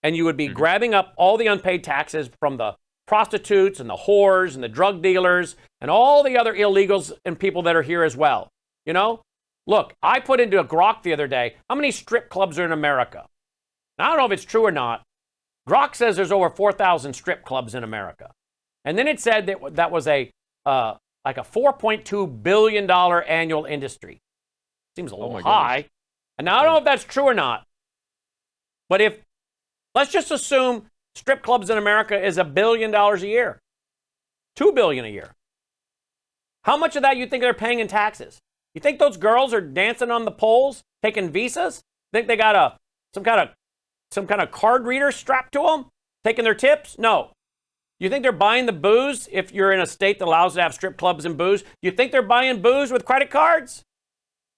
and you would be grabbing up all the unpaid taxes from the prostitutes and the whores and the drug dealers and all the other illegals and people that are here as well. Look, I put into a Grok the other day, how many strip clubs are in America? Now, I don't know if it's true or not. Grok says there's over 4,000 strip clubs in America. And then it said that that was like a $4.2 billion annual industry. Seems a little high. Goodness. And now I don't know if that's true or not. But let's just assume strip clubs in America is $1 billion a year. $2 billion a year. How much of that you think they're paying in taxes? You think those girls are dancing on the poles, taking visas? Think they got some kind of card reader strapped to them, taking their tips? No. You think they're buying the booze if you're in a state that allows to have strip clubs and booze? You think they're buying booze with credit cards?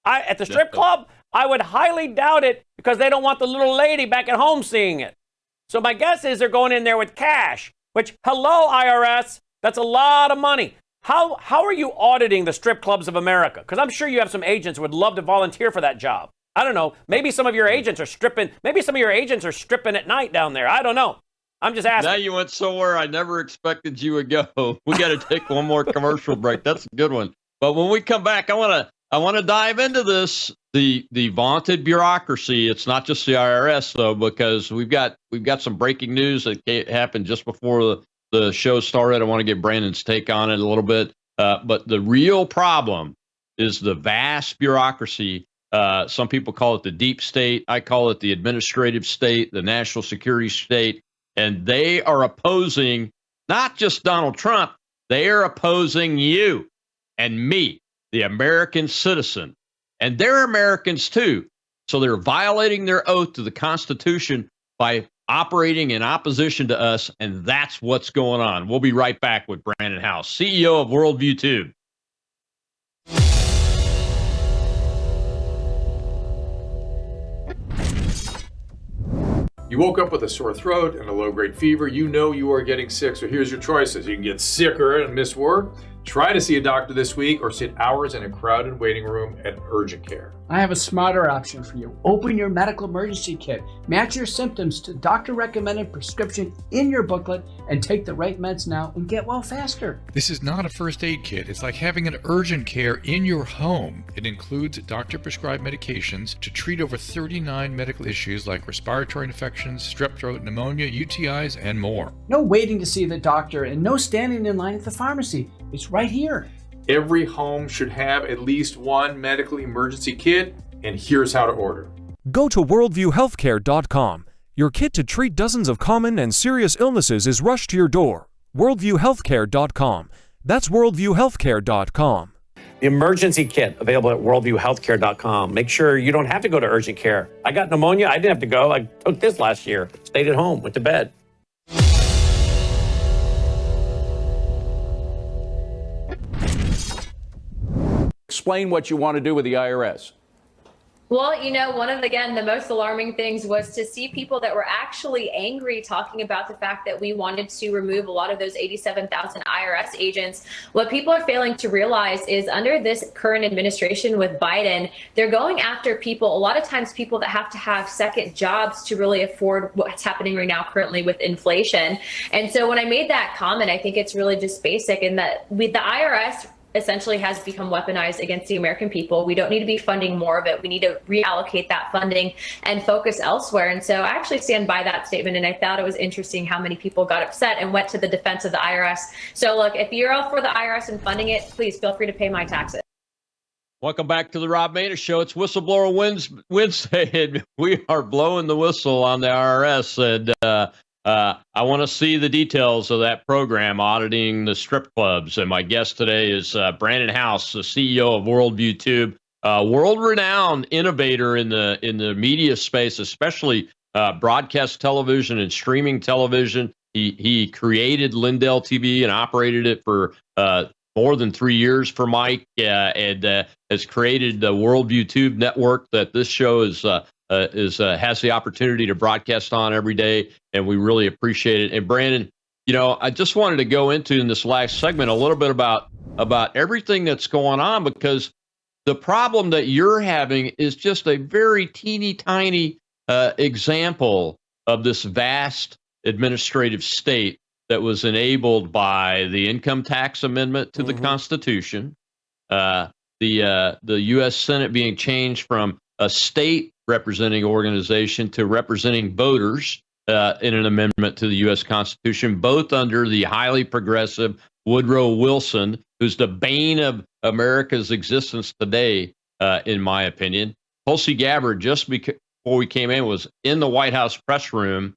At the strip club, I would highly doubt it because they don't want the little lady back at home seeing it. So my guess is they're going in there with cash, which, hello, IRS, that's a lot of money. How are you auditing the strip clubs of America? Because I'm sure you have some agents who would love to volunteer for that job. I don't know. Maybe some of your agents are stripping. Maybe some of your agents are stripping at night down there. I don't know. I'm just asking. Now you went somewhere I never expected you would go. We got to take one more commercial break. That's a good one. But when we come back, I want to dive into this, the vaunted bureaucracy. It's not just the IRS though, because we've got some breaking news that happened just before the show started. I want to get Brandon's take on it a little bit. But the real problem is the vast bureaucracy. Some people call it the deep state. I call it the administrative state, the national security state. And they are opposing not just Donald Trump, they are opposing you and me, the American citizen. And they're Americans too. So they're violating their oath to the Constitution by operating in opposition to us. And that's what's going on. We'll be right back with Brandon House, CEO of Worldview Tube. You woke up with a sore throat and a low-grade fever. You know you are getting sick, so here's your choices. You can get sicker and miss work, try to see a doctor this week, or sit hours in a crowded waiting room at urgent care. I have a smarter option for you. Open your medical emergency kit. Match your symptoms to doctor-recommended prescription in your booklet and take the right meds now and get well faster. This is not a first aid kit. It's like having an urgent care in your home. It includes doctor-prescribed medications to treat over 39 medical issues like respiratory infections, strep throat, pneumonia, UTIs, and more. No waiting to see the doctor and no standing in line at the pharmacy. It's right here. Every home should have at least one medical emergency kit, and here's how to order. Go to worldviewhealthcare.com. Your kit to treat dozens of common and serious illnesses is rushed to your door. worldviewhealthcare.com. That's worldviewhealthcare.com. The emergency kit available at worldviewhealthcare.com. Make sure you don't have to go to urgent care. I got pneumonia. I didn't have to go. I took this last year. Stayed at home. Went to bed. Explain what you want to do with the IRS. Well, you know, one of, again, the most alarming things was to see people that were actually angry talking about the fact that we wanted to remove a lot of those 87,000 IRS agents. What people are failing to realize is under this current administration with Biden, they're going after people, a lot of times people that have to have second jobs to really afford what's happening right now currently with inflation. And so when I made that comment, I think it's really just basic in that with the IRS essentially has become weaponized against the American people. We don't need to be funding more of it. We need to reallocate that funding and focus elsewhere. And so I actually stand by that statement. And I thought it was interesting how many people got upset and went to the defense of the IRS. So look, if you're all for the IRS and funding it, please feel free to pay my taxes. Welcome back to the Rob Maness Show. It's Whistleblower Wednesday, and we are blowing the whistle on the IRS. And I want to see the details of that program auditing the strip clubs. And my guest today is Brandon House, the CEO of Worldview Tube, world-renowned innovator in the media space, especially broadcast television and streaming television. He created Lindell TV and operated it for more than 3 years for Mike, and has created the Worldview Tube network that this show is has the opportunity to broadcast on every day, and we really appreciate it. And Brandon, you know, I just wanted to go into in this last segment a little bit about everything that's going on, because the problem that you're having is just a very teeny tiny example of this vast administrative state that was enabled by the income tax amendment to the Constitution, the U.S. Senate being changed from a state representing organization to representing voters in an amendment to the U.S. Constitution, both under the highly progressive Woodrow Wilson, who's the bane of America's existence today, in my opinion. Tulsi Gabbard, just before we came in, was in the White House press room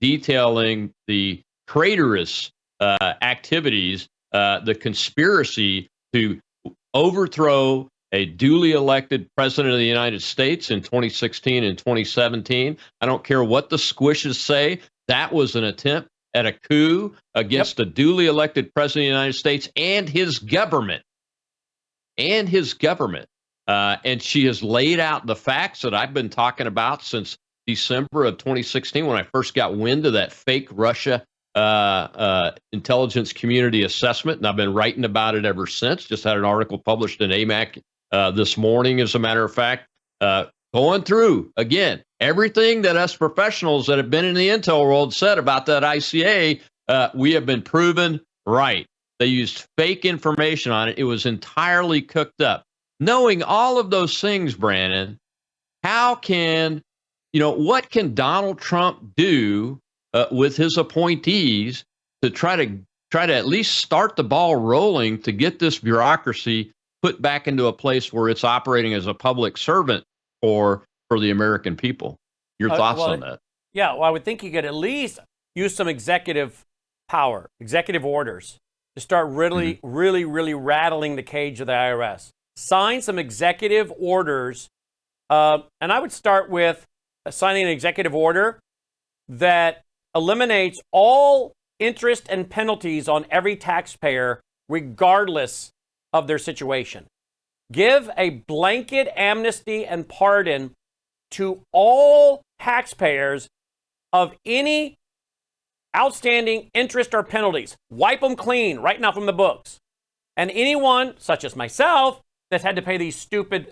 detailing the traitorous activities, the conspiracy to overthrow a duly elected president of the United States in 2016 and 2017. I don't care what the squishes say. That was an attempt at a coup against a duly elected president of the United States and his government. And she has laid out the facts that I've been talking about since December of 2016 when I first got wind of that fake Russia intelligence community assessment, and I've been writing about it ever since. Just had an article published in AMAC this morning, as a matter of fact, going through, again, everything that us professionals that have been in the intel world said about that ICA, we have been proven right. They used fake information on it. It was entirely cooked up. Knowing all of those things, Brandon, what can Donald Trump do with his appointees to try to at least start the ball rolling to get this bureaucracy put back into a place where it's operating as a public servant for the American people? Your thoughts on that? Yeah, well, I would think you could at least use some executive power, executive orders to start really rattling the cage of the IRS. Sign some executive orders, and I would start with signing an executive order that eliminates all interest and penalties on every taxpayer, regardless of their situation. Give a blanket amnesty and pardon to all taxpayers of any outstanding interest or penalties. Wipe them clean right now from the books. And anyone, such as myself, that's had to pay these stupid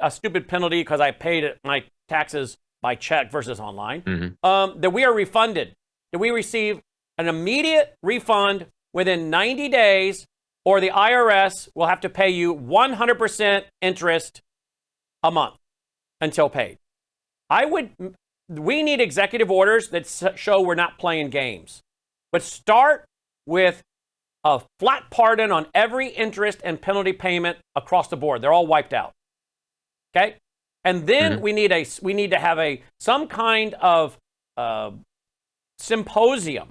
penalty because I paid my taxes by check versus online, that we are refunded, that we receive an immediate refund within 90 days, or the IRS will have to pay you 100% interest a month until paid. We need executive orders that show we're not playing games. But start with a flat pardon on every interest and penalty payment across the board. They're all wiped out. Okay? And then we need to have some kind of symposium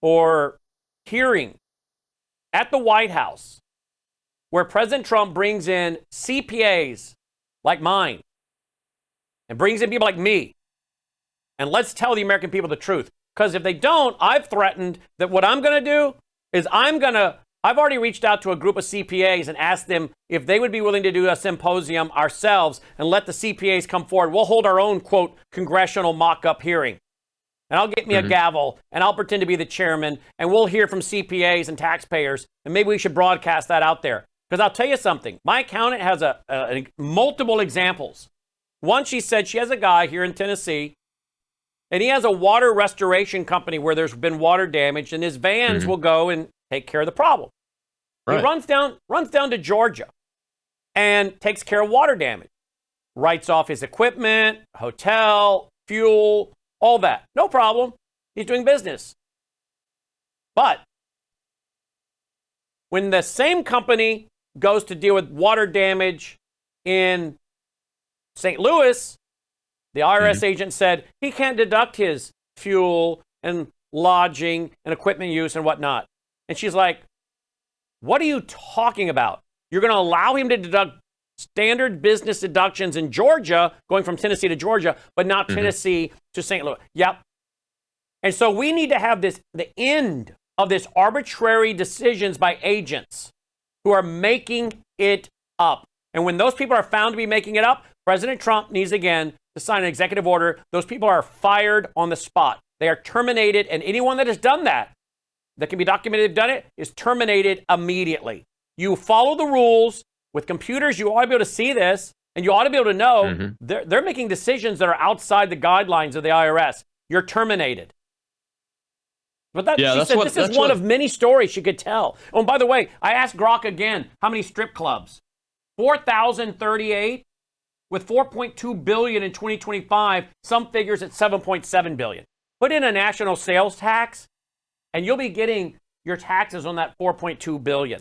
or hearing at the White House where President Trump brings in CPAs like mine and brings in people like me. And let's tell the American people the truth. Because if they don't, I've threatened that what I'm going to do is I've already reached out to a group of CPAs and asked them if they would be willing to do a symposium ourselves and let the CPAs come forward. We'll hold our own, quote, congressional mock-up hearing. And I'll get me a gavel, and I'll pretend to be the chairman, and we'll hear from CPAs and taxpayers, and maybe we should broadcast that out there. Because I'll tell you something. My accountant has multiple examples. One, she said she has a guy here in Tennessee, and he has a water restoration company where there's been water damage, and his vans will go and take care of the problem. Right. He runs down to Georgia and takes care of water damage. Writes off his equipment, hotel, fuel, all that. No problem. He's doing business. But when the same company goes to deal with water damage in St. Louis, the IRS agent said he can't deduct his fuel and lodging and equipment use and whatnot. And she's like, what are you talking about? You're going to allow him to deduct standard business deductions in Georgia, going from Tennessee to Georgia, but not Tennessee to St. Louis. Yep. And so we need to have the end of this arbitrary decisions by agents who are making it up. And when those people are found to be making it up, President Trump needs again to sign an executive order. Those people are fired on the spot. They are terminated, and anyone that has done that can be documented, done it, is terminated immediately. You follow the rules. With computers, you ought to be able to see this, and you ought to be able to know they're making decisions that are outside the guidelines of the IRS. You're terminated. But she said this is one of many stories she could tell. Oh, and by the way, I asked Grok again, how many strip clubs? 4,038 with 4.2 billion in 2025, some figures at 7.7 billion. Put in a national sales tax and you'll be getting your taxes on that 4.2 billion.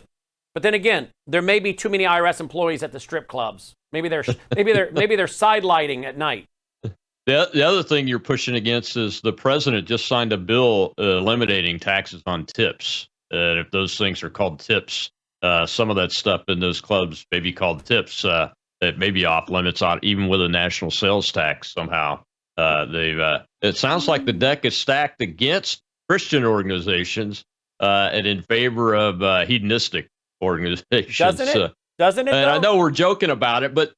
But then again, there may be too many IRS employees at the strip clubs. Maybe they're sidelighting at night. The other thing you're pushing against is the president just signed a bill eliminating taxes on tips. And if those things are called tips, some of that stuff in those clubs may be called tips. It may be off limits on even with a national sales tax somehow. It sounds like the deck is stacked against Christian organizations and in favor of hedonistic organizations. Doesn't it? And I know we're joking about it, but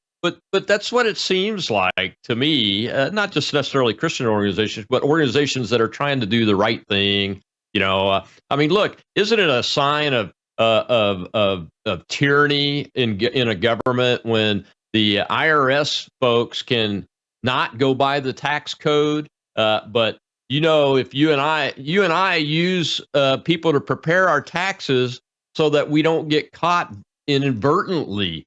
that's what it seems like to me. Not just necessarily Christian organizations, but organizations that are trying to do the right thing. I mean, look, isn't it a sign of tyranny in a government when the IRS folks can not go by the tax code, but if you and I use people to prepare our taxes so that we don't get caught inadvertently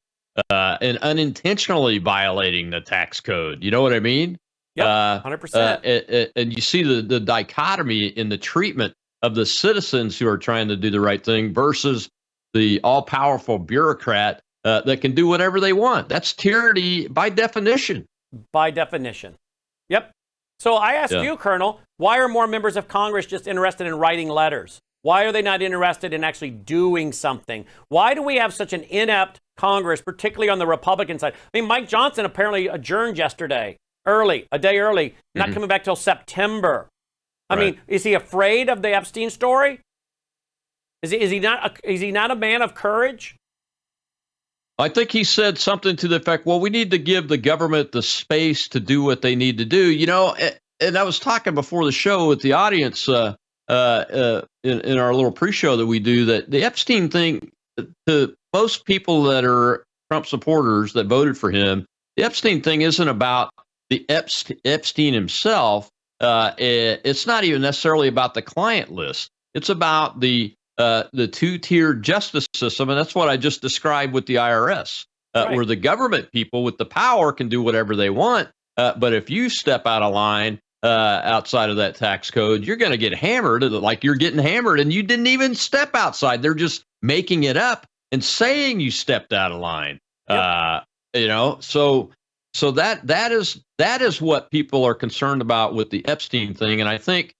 and unintentionally violating the tax code. You know what I mean? Yep, 100%. And you see the dichotomy in the treatment of the citizens who are trying to do the right thing versus the all-powerful bureaucrat that can do whatever they want. That's tyranny by definition. By definition. Yep. So I ask you, Colonel, why are more members of Congress just interested in writing letters? Why are they not interested in actually doing something? Why do we have such an inept Congress, particularly on the Republican side? I mean, Mike Johnson apparently adjourned yesterday, a day early, not coming back till September. I mean, is he afraid of the Epstein story? Is he not a man of courage? I think he said something to the effect, well, we need to give the government the space to do what they need to do. And I was talking before the show with the audience in our little pre-show that we do, that the Epstein thing, to most people that are Trump supporters that voted for him, the Epstein thing isn't about the Epstein himself. It's not even necessarily about the client list. It's about the two-tiered justice system, and that's what I just described with the IRS, where the government people with the power can do whatever they want. But if you step out of line outside of that tax code, you're going to get hammered like you're getting hammered, and you didn't even step outside. They're just making it up and saying you stepped out of line. Yep. So that is what people are concerned about with the Epstein thing, and I think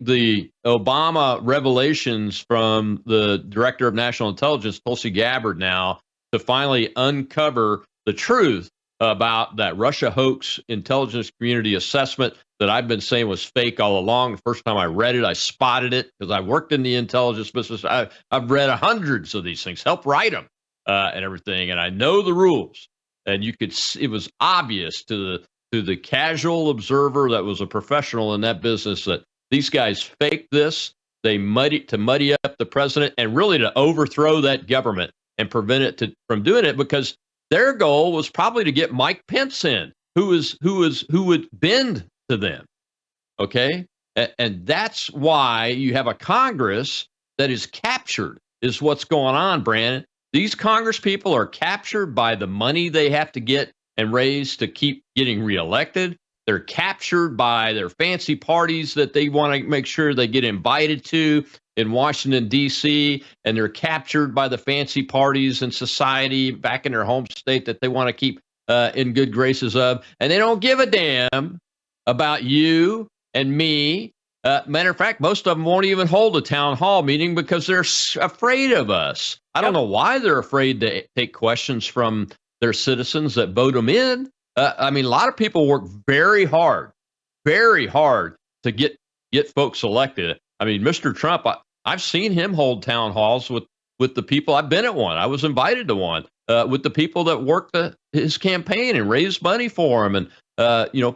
the Obama revelations from the Director of National Intelligence, Tulsi Gabbard, now to finally uncover the truth about that Russia hoax intelligence community assessment that I've been saying was fake all along. The first time I read it, I spotted it because I worked in the intelligence business. I've read hundreds of these things, helped write them and everything, and I know the rules. And it was obvious to the casual observer that was a professional in that business that these guys faked this. They muddy up the president and really to overthrow that government and prevent it from doing it, because their goal was probably to get Mike Pence in, who would bend to them. Okay, and that's why you have a Congress that is captured. Is what's going on, Brandon. These Congress people are captured by the money they have to get and raise to keep getting reelected. They're captured by their fancy parties that they want to make sure they get invited to in Washington, D.C., and they're captured by the fancy parties in society back in their home state that they want to keep in good graces of. And they don't give a damn about you and me. Matter of fact, most of them won't even hold a town hall meeting because they're afraid of us. I don't know why they're afraid to take questions from their citizens that vote them in. I mean, a lot of people work very hard to get folks elected. I mean, Mr. Trump, I've seen him hold town halls with the people. I've been at one. I was invited to one with the people that worked his campaign and raised money for him and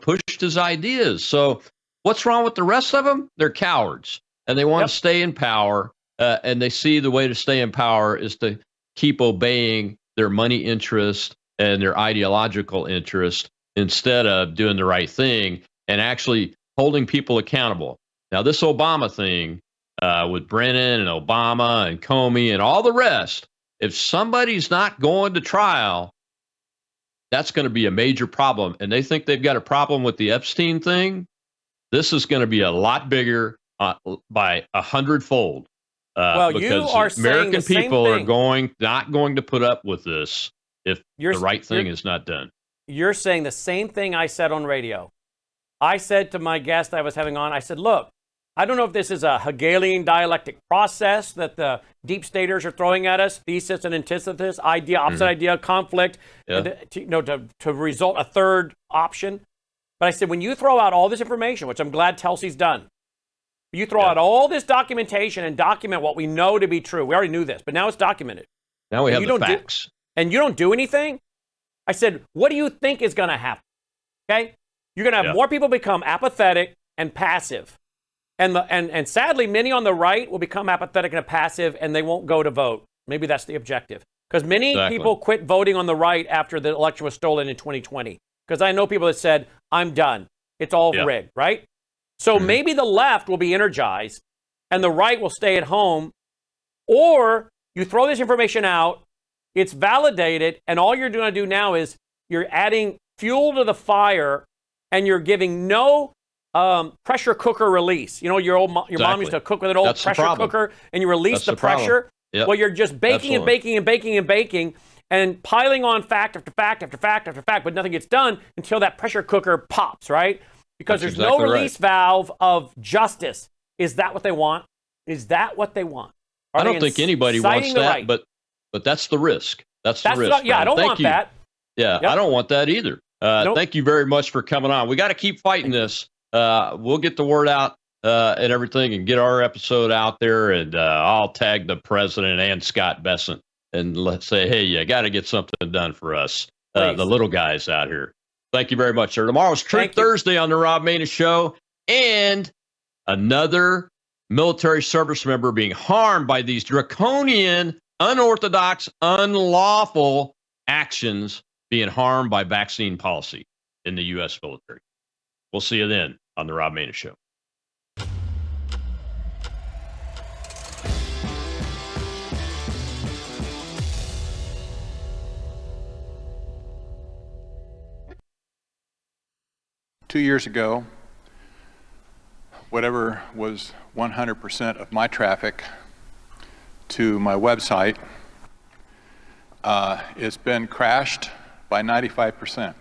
pushed his ideas. So what's wrong with the rest of them? They're cowards, and they want to stay in power, and they see the way to stay in power is to keep obeying their money interest and their ideological interest instead of doing the right thing and actually holding people accountable. Now, this Obama thing with Brennan and Obama and Comey and all the rest, if somebody's not going to trial, that's going to be a major problem. And they think they've got a problem with the Epstein thing. This is going to be a lot bigger by 100-fold. Well, because you are saying American the same people are thing. not going to put up with this if the right thing is not done. You're saying the same thing I said on radio. I said to my guest I was having on, I said, look, I don't know if this is a Hegelian dialectic process that the deep staters are throwing at us, thesis and antithesis, idea, opposite idea, conflict, and to result a third option. But I said, when you throw out all this information, which I'm glad Telsey's done, you throw out all this documentation and document what we know to be true. We already knew this, but now it's documented. Now we have the facts. And you don't do anything? I said, what do you think is going to happen? Okay? You're going to have more people become apathetic and passive. And sadly, many on the right will become apathetic and passive, and they won't go to vote. Maybe that's the objective. Because many people quit voting on the right after the election was stolen in 2020. Because I know people that said, I'm done. It's all rigged, right? So maybe the left will be energized and the right will stay at home. Or you throw this information out, it's validated, and all you're going to do now is you're adding fuel to the fire and you're giving no pressure cooker release. You know, your mom used to cook with an old pressure cooker and you release the pressure. Yep. Well, you're just baking and baking and baking and baking and piling on fact after fact after fact after fact, but nothing gets done until that pressure cooker pops, right? Because there's no release valve of justice. Is that what they want? Is that what they want? I don't think anybody wants that, but that's the risk. That's the risk. I don't want that. Yeah, I don't want that either. Thank you very much for coming on. We got to keep fighting this. We'll get the word out and everything and get our episode out there. And I'll tag the president and Scott Bessent and let's say, hey, you got to get something done for us, the little guys out here. Thank you very much, sir. Tomorrow's Truth Thursday on the Rob Maness Show. And another military service member being harmed by these draconian, unorthodox, unlawful actions, being harmed by vaccine policy in the U.S. military. We'll see you then on the Rob Maness Show. Two years ago, whatever was 100% of my traffic to my website, it's been crashed by 95%.